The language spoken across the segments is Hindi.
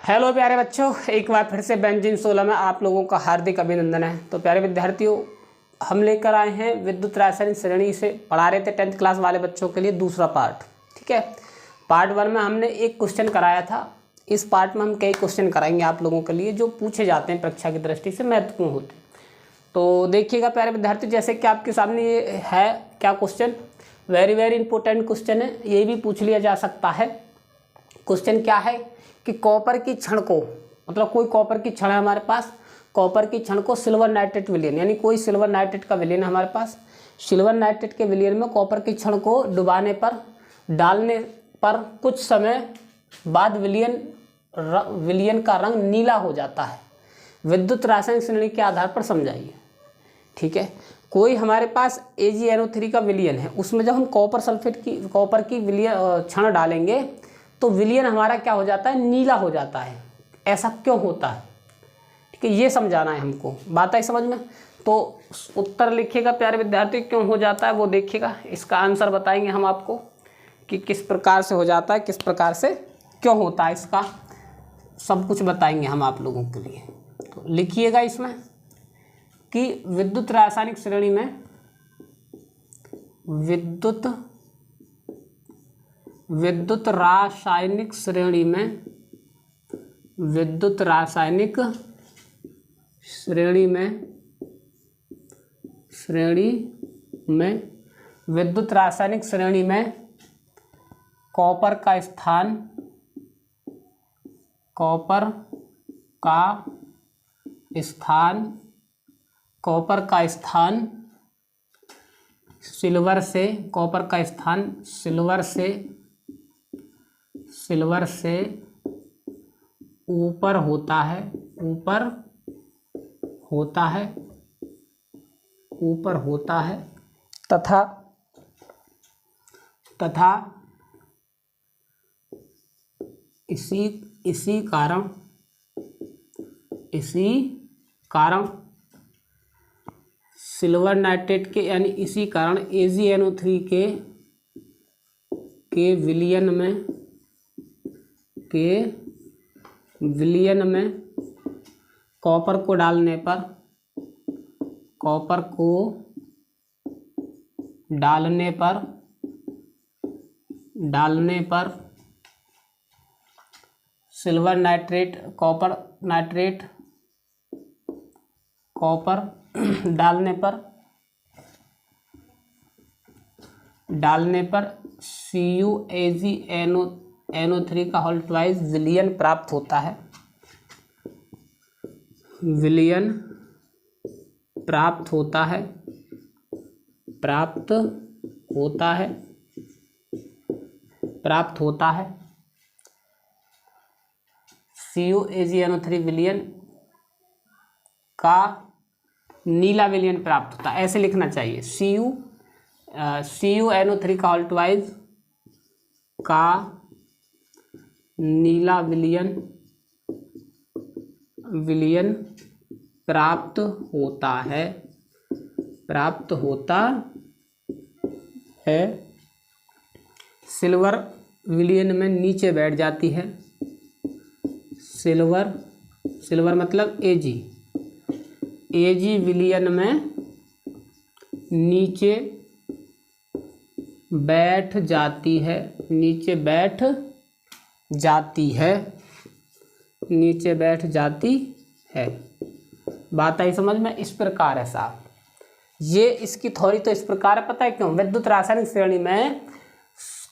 हेलो प्यारे बच्चों, एक बार फिर से बेंजीन 16 में आप लोगों का हार्दिक अभिनंदन है। तो प्यारे विद्यार्थियों, हम लेकर आए हैं विद्युत रासायनिक श्रेणी से पढ़ा रहे थे 10th क्लास वाले बच्चों के लिए दूसरा पार्ट। ठीक है, पार्ट 1 में हमने एक क्वेश्चन कराया था। इस पार्ट में हम कई क्वेश्चन कराएंगे आप लोगों के लिए जो पूछे जाते हैं परीक्षा की दृष्टि से महत्वपूर्ण होते हैं। तो देखिएगा प्यारे विद्यार्थी, जैसे कि आपके सामने ये है क्या क्वेश्चन, वेरी इंपॉर्टेंट क्वेश्चन है, ये भी पूछ लिया जा सकता है। क्वेश्चन क्या है कि कॉपर की छड़ को, मतलब कोई कॉपर की छड़ है हमारे पास, कॉपर की छड़ को सिल्वर नाइट्रेट विलयन, यानी कोई सिल्वर नाइट्रेट का विलयन है हमारे पास। सिल्वर नाइट्रेट के विलयन में कॉपर की छड़ को डुबाने पर, डालने पर कुछ समय बाद विलयन का रंग नीला हो जाता है। विद्युत रासायनिक श्रेणी के आधार पर समझाइए। ठीक है, कोई हमारे पास AgNO3 का विलयन है, उसमें जब हम कॉपर की विलयन छड़ डालेंगे तो विलयन हमारा क्या हो जाता है, नीला हो जाता है। ऐसा क्यों होता है, ठीक है, ये समझाना है हमको। बात आई समझ में? तो उत्तर लिखिएगा प्यारे विद्यार्थी, क्यों हो जाता है वो देखिएगा। इसका आंसर बताएंगे हम आपको कि किस प्रकार से हो जाता है, किस प्रकार से क्यों होता है, इसका सब कुछ बताएंगे हम आप लोगों के लिए। तो लिखिएगा इसमें कि विद्युत रासायनिक श्रेणी में विद्युत रासायनिक श्रेणी में विद्युत रासायनिक श्रेणी में कॉपर का स्थान सिल्वर से ऊपर होता है तथा इसी कारण सिल्वर नाइट्रेट के, यानी इसी कारण AgNO3 के विलयन में कॉपर को डालने पर सिल्वर नाइट्रेट कॉपर डालने पर CuAgNO3 का होल ट्वाइस विलयन प्राप्त होता है। CuAgNO3 विलयन का नीला विलयन प्राप्त होता है, ऐसे लिखना चाहिए। CuNO3 का होल ट्वाइस का नीला विलयन प्राप्त होता है। सिल्वर विलयन में नीचे बैठ जाती है। सिल्वर मतलब Ag विलयन में नीचे बैठ जाती है। बात आई समझ में? इस प्रकार है साहब, ये इसकी थ्योरी तो इस प्रकार है। पता है क्यों? विद्युत रासायनिक श्रेणी में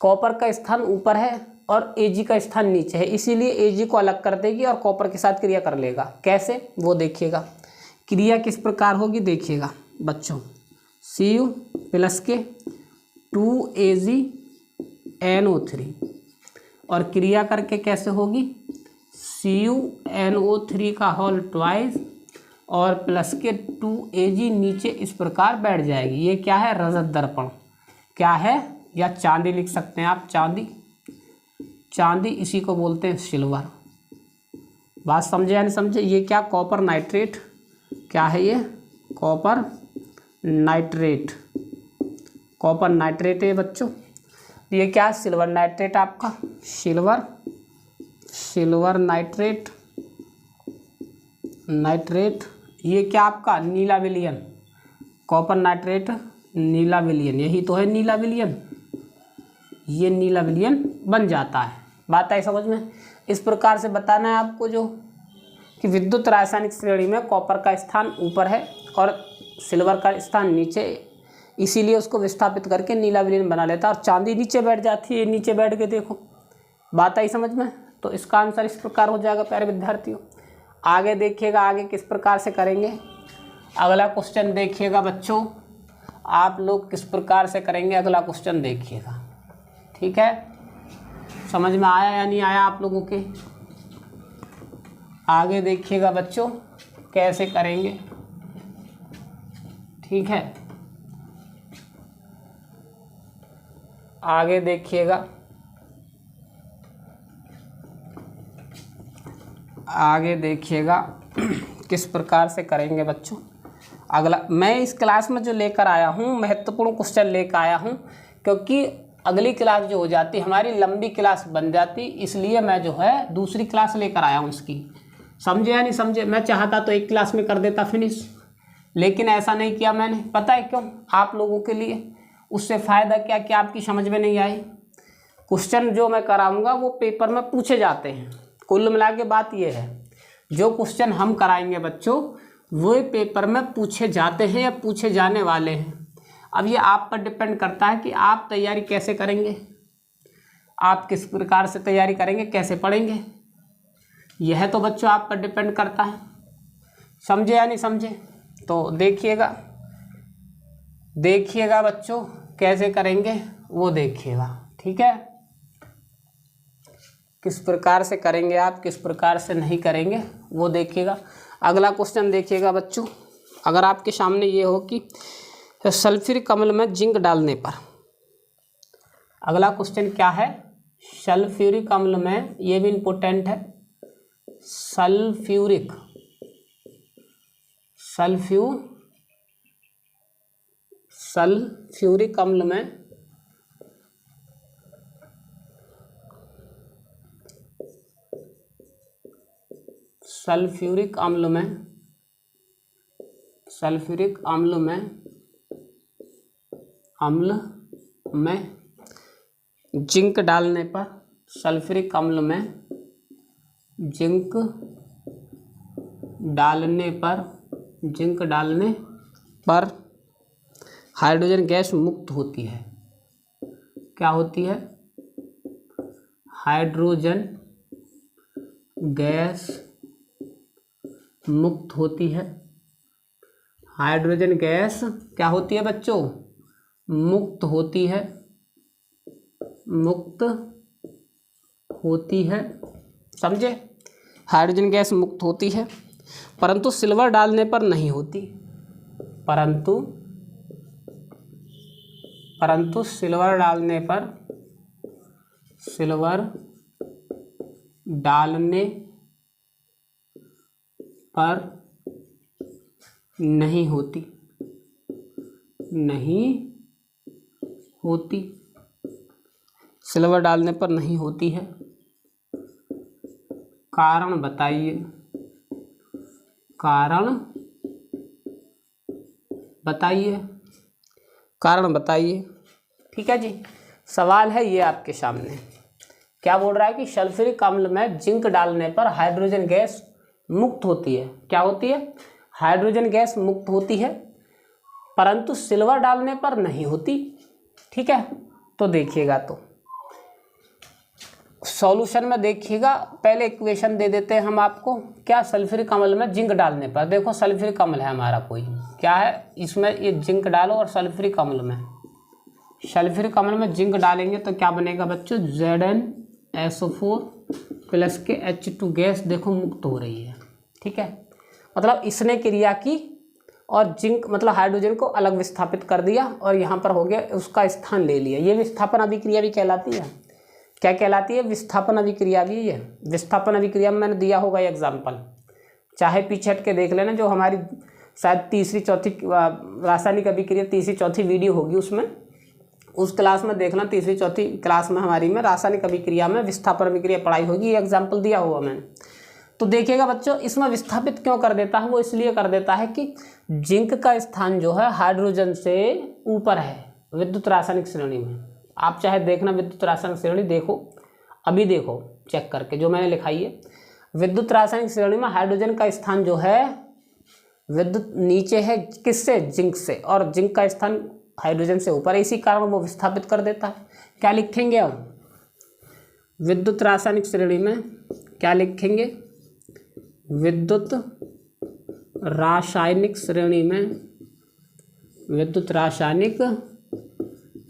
कॉपर का स्थान ऊपर है और Ag का स्थान नीचे है, इसीलिए Ag को अलग कर देगी और कॉपर के साथ क्रिया कर लेगा। कैसे वो देखिएगा, क्रिया किस प्रकार होगी देखिएगा बच्चों। Cu प्लस के 2AgNO3 और क्रिया करके कैसे होगी, CuNO3 का होल ट्वाइस और प्लस के 2Ag नीचे इस प्रकार बैठ जाएगी। ये क्या है, रजत दर्पण। क्या है, या चांदी लिख सकते हैं आप, चांदी इसी को बोलते हैं सिल्वर। बात समझे या नहीं समझे? ये क्या, कॉपर नाइट्रेट, क्या है ये, कॉपर नाइट्रेट है बच्चों। ये क्या, सिल्वर नाइट्रेट, आपका सिल्वर सिल्वर नाइट्रेट, नाइट्रेट ये क्या आपका नीला विलयन, कॉपर नाइट्रेट नीला विलयन, यही तो है नीला विलयन, ये नीला विलयन बन जाता है। बात आई समझ में। इस प्रकार से बताना है आपको जो कि विद्युत रासायनिक श्रेणी में कॉपर का स्थान ऊपर है और सिल्वर का स्थान नीचे, इसीलिए उसको विस्थापित करके नीला विलयन बना लेता है और चांदी नीचे बैठ जाती है, नीचे बैठ के देखो। बात आई समझ में। तो इसका आंसर इस प्रकार हो जाएगा प्यारे विद्यार्थियों। आगे देखिएगा, आगे किस प्रकार से करेंगे। अगला क्वेश्चन देखिएगा बच्चों, आप लोग किस प्रकार से करेंगे, अगला क्वेश्चन देखिएगा। ठीक है, समझ में आया या नहीं आया आप लोगों के। आगे देखिएगा बच्चों कैसे करेंगे। ठीक है, आगे देखिएगा, आगे देखिएगा किस प्रकार से करेंगे बच्चों। अगला मैं इस क्लास में जो लेकर आया हूँ महत्वपूर्ण क्वेश्चन लेकर आया हूँ, क्योंकि अगली क्लास जो हो जाती हमारी लंबी क्लास बन जाती, इसलिए मैं जो है दूसरी क्लास लेकर आया हूँ इसकी। समझे या नहीं समझे। मैं चाहता तो एक क्लास में कर देता फिनिश, लेकिन ऐसा नहीं किया मैंने। पता है क्यों? आप लोगों के लिए उससे फ़ायदा क्या क्या आपकी समझ में नहीं आई। क्वेश्चन जो मैं कराऊंगा वो पेपर में पूछे जाते हैं। कुल मिला के बात ये है, जो क्वेश्चन हम कराएंगे बच्चों वो पेपर में पूछे जाते हैं या पूछे जाने वाले हैं। अब ये आप पर डिपेंड करता है कि आप तैयारी कैसे करेंगे, आप किस प्रकार से तैयारी करेंगे, कैसे पढ़ेंगे। यह तो बच्चों आप पर डिपेंड करता है। समझे या नहीं समझे। तो देखिएगा, देखिएगा बच्चों कैसे करेंगे वो देखिएगा। ठीक है, किस प्रकार से करेंगे आप, किस प्रकार से नहीं करेंगे वो देखिएगा। अगला क्वेश्चन देखिएगा बच्चों, अगर आपके सामने ये हो कि सल्फ्यूरिक अम्ल में जिंक डालने पर, अगला क्वेश्चन क्या है, सल्फ्यूरिक अम्ल में, ये भी इम्पोर्टेंट है, सल्फ्यूरिक अम्ल में सल्फ्यूरिक अम्ल में जिंक डालने पर, सल्फ्यूरिक अम्ल में जिंक डालने पर हाइड्रोजन गैस मुक्त होती है। क्या होती है? हाइड्रोजन गैस मुक्त होती है। हाइड्रोजन गैस क्या होती है बच्चों? मुक्त होती है, मुक्त होती है। समझे? हाइड्रोजन गैस मुक्त होती है, परंतु सिल्वर डालने पर नहीं होती। परंतु सिल्वर डालने पर नहीं होती, सिल्वर डालने पर नहीं होती है। कारण बताइए, कारण बताइए। ठीक है जी, सवाल है ये आपके सामने। क्या बोल रहा है कि सल्फ्यूरिक अम्ल में जिंक डालने पर हाइड्रोजन गैस मुक्त होती है। क्या होती है? हाइड्रोजन गैस मुक्त होती है, परंतु सिल्वर डालने पर नहीं होती। ठीक है, तो देखिएगा, तो सॉल्यूशन में देखिएगा। पहले इक्वेशन दे देते हैं हम आपको। क्या? सल्फ्यूरिक अम्ल में जिंक डालने पर, देखो सल्फ्यूरिक अम्ल है हमारा, कोई क्या है इसमें, ये जिंक डालो और सल्फ्यूरिक अम्ल में जिंक डालेंगे तो क्या बनेगा बच्चों? ZnSO4 प्लस के H2 गैस देखो मुक्त हो रही है। ठीक है, मतलब इसने क्रिया की और जिंक मतलब हाइड्रोजन को अलग विस्थापित कर दिया और यहाँ पर हो गया, उसका स्थान ले लिया। ये विस्थापन अभिक्रिया भी कहलाती है। क्या कहलाती है? विस्थापन अभिक्रिया भी है। विस्थापन अभिक्रिया में मैंने दिया होगा एग्जाम्पल, चाहे पीछे हट के देख लेना, जो हमारी शायद तीसरी चौथी रासायनिक अभिक्रिया तीसरी चौथी वीडियो होगी, उसमें उस क्लास में देखना, तीसरी चौथी क्लास में हमारी में रासायनिक अभिक्रिया में विस्थापन अभिक्रिया पढ़ाई होगी, ये एग्जाम्पल दिया हुआ मैंने। तो देखिएगा बच्चों, इसमें विस्थापित क्यों कर देता है, वो इसलिए कर देता है कि जिंक का स्थान जो है हाइड्रोजन से ऊपर है विद्युत रासायनिक श्रेणी में। आप चाहे देखना विद्युत रासायनिक श्रेणी, देखो अभी देखो चेक करके जो मैंने लिखाई है। विद्युत रासायनिक श्रेणी में हाइड्रोजन का स्थान जो है विद्युत नीचे है, किससे, जिंक से, और जिंक का स्थान हाइड्रोजन से ऊपर है, इसी कारण वो विस्थापित कर देता है। क्या लिखेंगे अब विद्युत रासायनिक श्रेणी में, क्या लिखेंगे, विद्युत रासायनिक श्रेणी में, विद्युत रासायनिक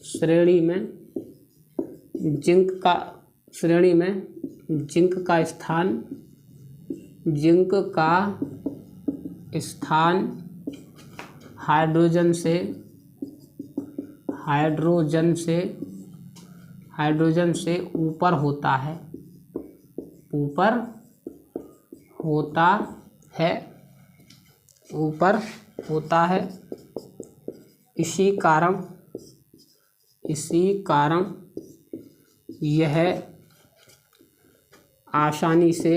श्रेणी में जिंक का श्रेणी में जिंक का स्थान, जिंक का स्थान हाइड्रोजन से ऊपर होता है, ऊपर होता है। इसी कारण यह आसानी से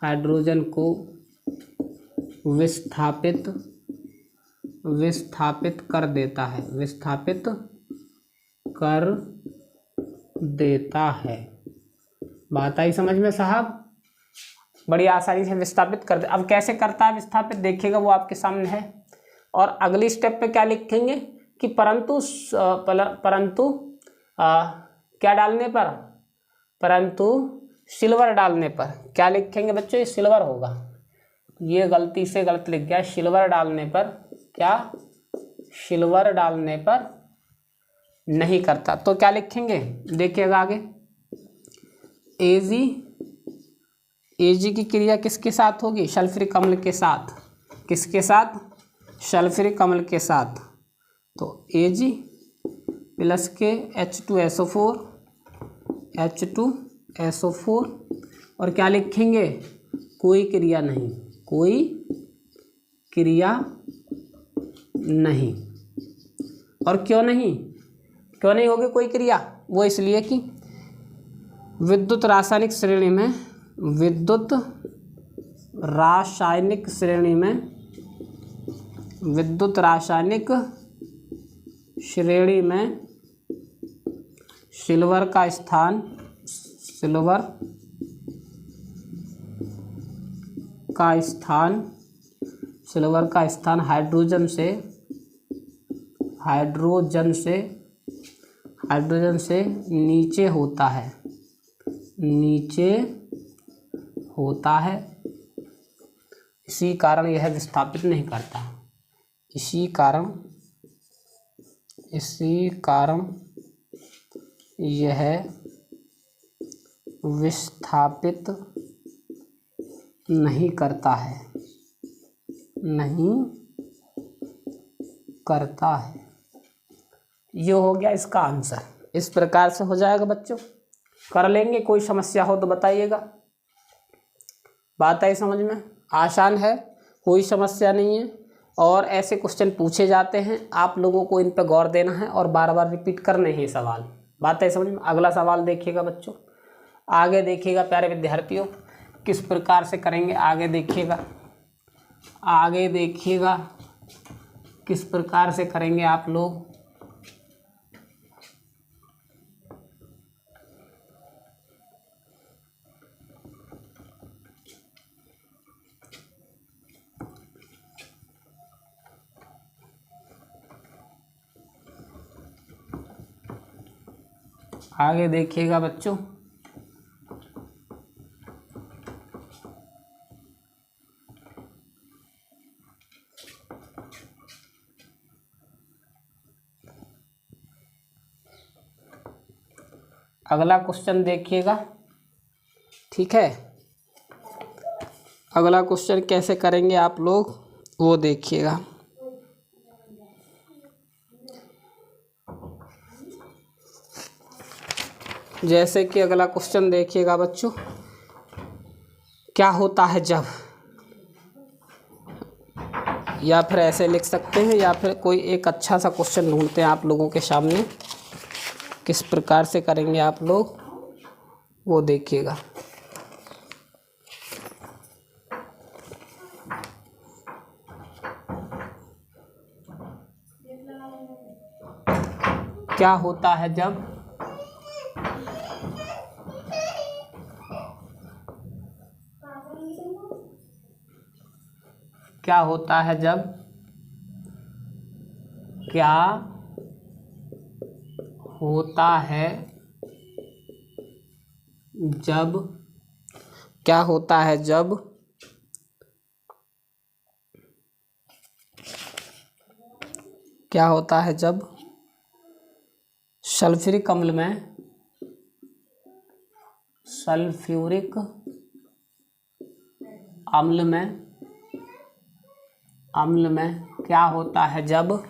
हाइड्रोजन को विस्थापित कर देता है। बात आई समझ में साहब? बड़ी आसानी से विस्थापित कर दे। अब कैसे करता है विस्थापित, देखिएगा वो आपके सामने है। और अगली स्टेप पे क्या लिखेंगे कि परंतु क्या डालने पर, परंतु सिल्वर डालने पर। क्या लिखेंगे बच्चों, ये सिल्वर होगा, ये गलती से गलत लिख गया। सिल्वर डालने पर, क्या, सिल्वर डालने पर नहीं करता। तो क्या लिखेंगे, देखिएगा आगे, एजी की क्रिया किसके साथ होगी, सल्फ्यूरिक अम्ल के साथ। किसके साथ, सल्फ्यूरिक अम्ल के साथ। तो Ag प्लस के H2SO4 और क्या लिखेंगे, कोई क्रिया नहीं। और क्यों नहीं होगी कोई क्रिया, वो इसलिए कि विद्युत रासायनिक श्रेणी में सिल्वर का स्थान हाइड्रोजन से नीचे होता है। इसी कारण यह विस्थापित नहीं करता। इसी कारण यह विस्थापित नहीं करता है। ये हो गया इसका आंसर। इस प्रकार से हो जाएगा बच्चों, कर लेंगे। कोई समस्या हो तो बताइएगा। बात आई समझ में? आसान है, कोई समस्या नहीं है। और ऐसे क्वेश्चन पूछे जाते हैं, आप लोगों को इन पर गौर देना है और बार बार रिपीट करने हैं सवाल। बात आई समझ में? अगला सवाल देखिएगा बच्चों, आगे देखिएगा प्यारे विद्यार्थियों, किस प्रकार से करेंगे। आगे देखिएगा किस प्रकार से करेंगे आप लोग। आगे देखिएगा बच्चों, अगला क्वेश्चन देखिएगा, ठीक है। अगला क्वेश्चन कैसे करेंगे आप लोग वो देखिएगा। जैसे कि अगला क्वेश्चन देखिएगा बच्चों, क्या होता है जब, या फिर ऐसे लिख सकते हैं, या फिर कोई एक अच्छा सा क्वेश्चन ढूंढते हैं आप लोगों के सामने। किस प्रकार से करेंगे आप लोग वो देखिएगा। क्या होता है जब, क्या होता है जब, क्या होता है जब, क्या होता है जब क्या होता है जब सल्फ्यूरिक अम्ल में, सल्फ्यूरिक अम्ल में क्या होता है जब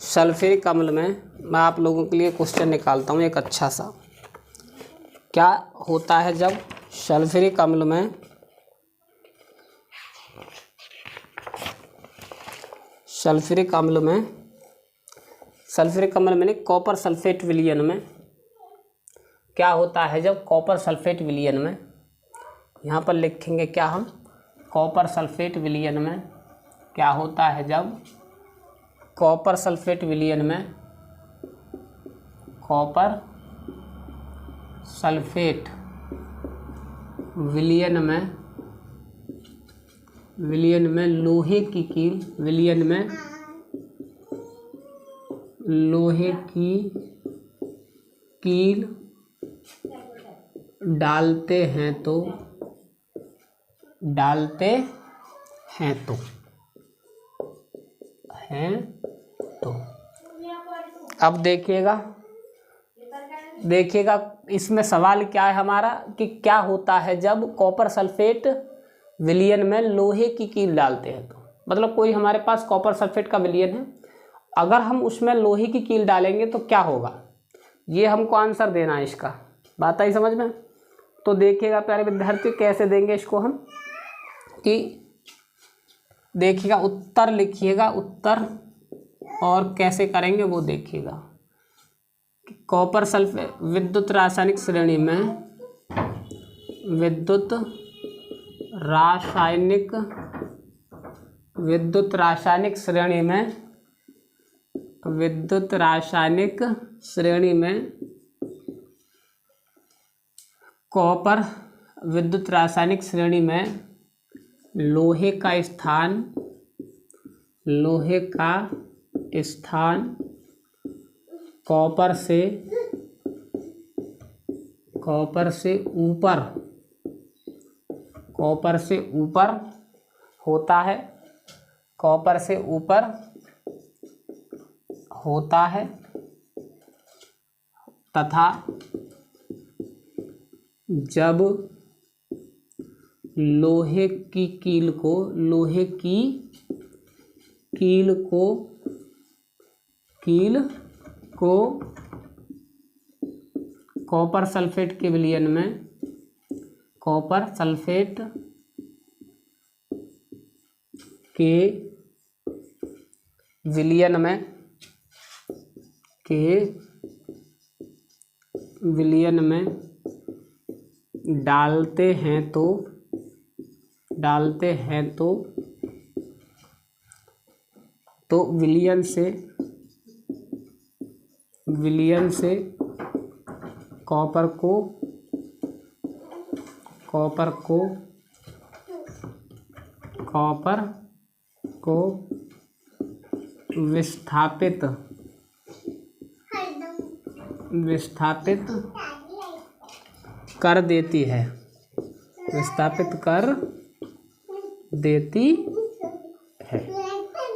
सल्फ्यूरिक अम्ल में, मैं आप लोगों के लिए क्वेश्चन निकालता हूँ एक अच्छा सा। क्या होता है जब सल्फ्यूरिक अम्ल में, सल्फ्यूरिक अम्ल में, सल्फ्यूरिक अम्ल में नहीं, कॉपर सल्फेट विलयन में क्या होता है जब कॉपर सल्फेट विलयन में, यहाँ पर लिखेंगे क्या हम, कॉपर सल्फेट विलयन में क्या होता है जब, कॉपर सल्फेट विलयन में, कॉपर सल्फेट विलयन में लोहे की कील, विलयन में लोहे की कील डालते हैं तो, अब देखिएगा इसमें सवाल क्या है हमारा कि क्या होता है जब कॉपर सल्फेट विलयन में लोहे की कील डालते हैं तो, मतलब कोई हमारे पास कॉपर सल्फेट का विलयन है, अगर हम उसमें लोहे की कील डालेंगे तो क्या होगा, ये हमको आंसर देना है इसका। बात आई समझ में? तो देखिएगा प्यारे विद्यार्थी कैसे देंगे इसको हम, कि देखिएगा उत्तर लिखिएगा, उत्तर और कैसे करेंगे वो देखिएगा। कॉपर सल्फेट विद्युत रासायनिक श्रेणी में, विद्युत रासायनिक श्रेणी में, विद्युत रासायनिक श्रेणी में कॉपर विद्युत रासायनिक श्रेणी में लोहे का स्थान कॉपर से ऊपर होता है, कॉपर से ऊपर होता है तथा जब लोहे की कील को कॉपर सल्फेट के विलयन में, कॉपर सल्फेट के विलयन में डालते हैं तो विलयन से कॉपर को विस्थापित कर देती है, विस्थापित कर देती है।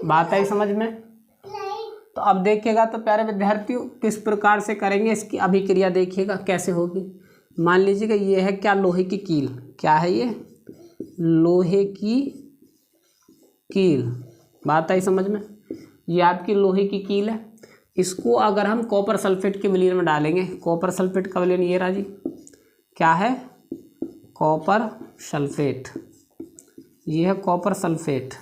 बात आई समझ में? तो अब देखिएगा तो प्यारे विद्यार्थियों किस प्रकार से करेंगे इसकी अभिक्रिया, देखिएगा कैसे होगी। मान लीजिएगा ये है क्या, लोहे की कील, क्या है ये, लोहे की कील। बात आई समझ में? ये आपकी लोहे की कील है, इसको अगर हम कॉपर सल्फेट के विलयन में डालेंगे, कॉपर सल्फेट का विलयन ये रहा जी, क्या है, कॉपर सल्फेट, ये है कॉपर सल्फेट।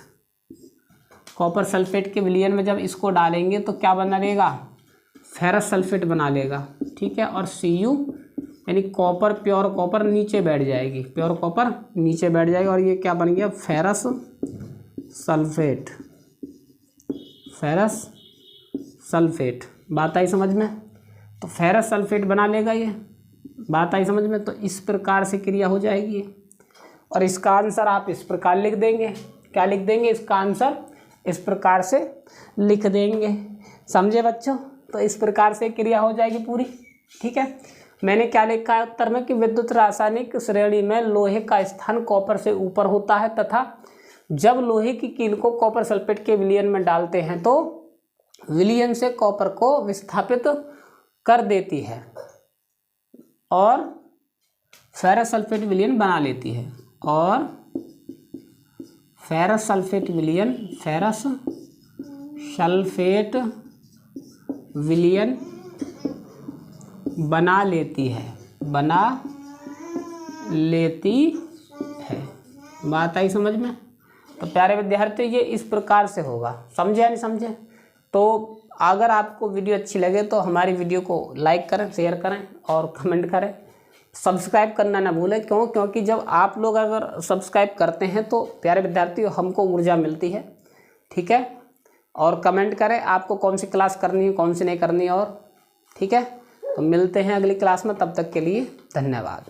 कॉपर सल्फेट के विलयन में जब इसको डालेंगे तो क्या बना लेगा, फेरस सल्फेट बना लेगा, ठीक है। और Cu यानी कॉपर, प्योर कॉपर नीचे बैठ जाएगी, प्योर कॉपर नीचे बैठ जाएगी और ये क्या बन गया, फेरस सल्फेट, फेरस सल्फेट। बात आई समझ में? तो फेरस सल्फेट बना लेगा ये, बात आई समझ में? तो इस प्रकार से क्रिया हो जाएगी और इसका आंसर आप इस प्रकार लिख देंगे। क्या लिख देंगे? इसका आंसर इस प्रकार से लिख देंगे। समझे बच्चों? तो इस प्रकार से क्रिया हो जाएगी पूरी, ठीक है। मैंने क्या लिखा है उत्तर में कि विद्युत रासायनिक श्रेणी में लोहे का स्थान कॉपर से ऊपर होता है तथा जब लोहे की कील को कॉपर सल्फेट के विलयन में डालते हैं तो विलयन से कॉपर को विस्थापित कर देती है और फेरस सल्फेट विलयन बना लेती है, और फेरस सल्फेट विलयन, फेरस सल्फेट विलयन बना लेती है, बना लेती है। बात आई समझ में? तो प्यारे विद्यार्थी ये इस प्रकार से होगा। समझे या नहीं समझे? तो अगर आपको वीडियो अच्छी लगे तो हमारी वीडियो को लाइक करें, शेयर करें और कमेंट करें। सब्सक्राइब करना ना भूलें, क्योंकि जब आप लोग अगर सब्सक्राइब करते हैं तो प्यारे विद्यार्थियों हमको ऊर्जा मिलती है, ठीक है। और कमेंट करें आपको कौन सी क्लास करनी है, कौन सी नहीं करनी, और ठीक है। तो मिलते हैं अगली क्लास में, तब तक के लिए धन्यवाद।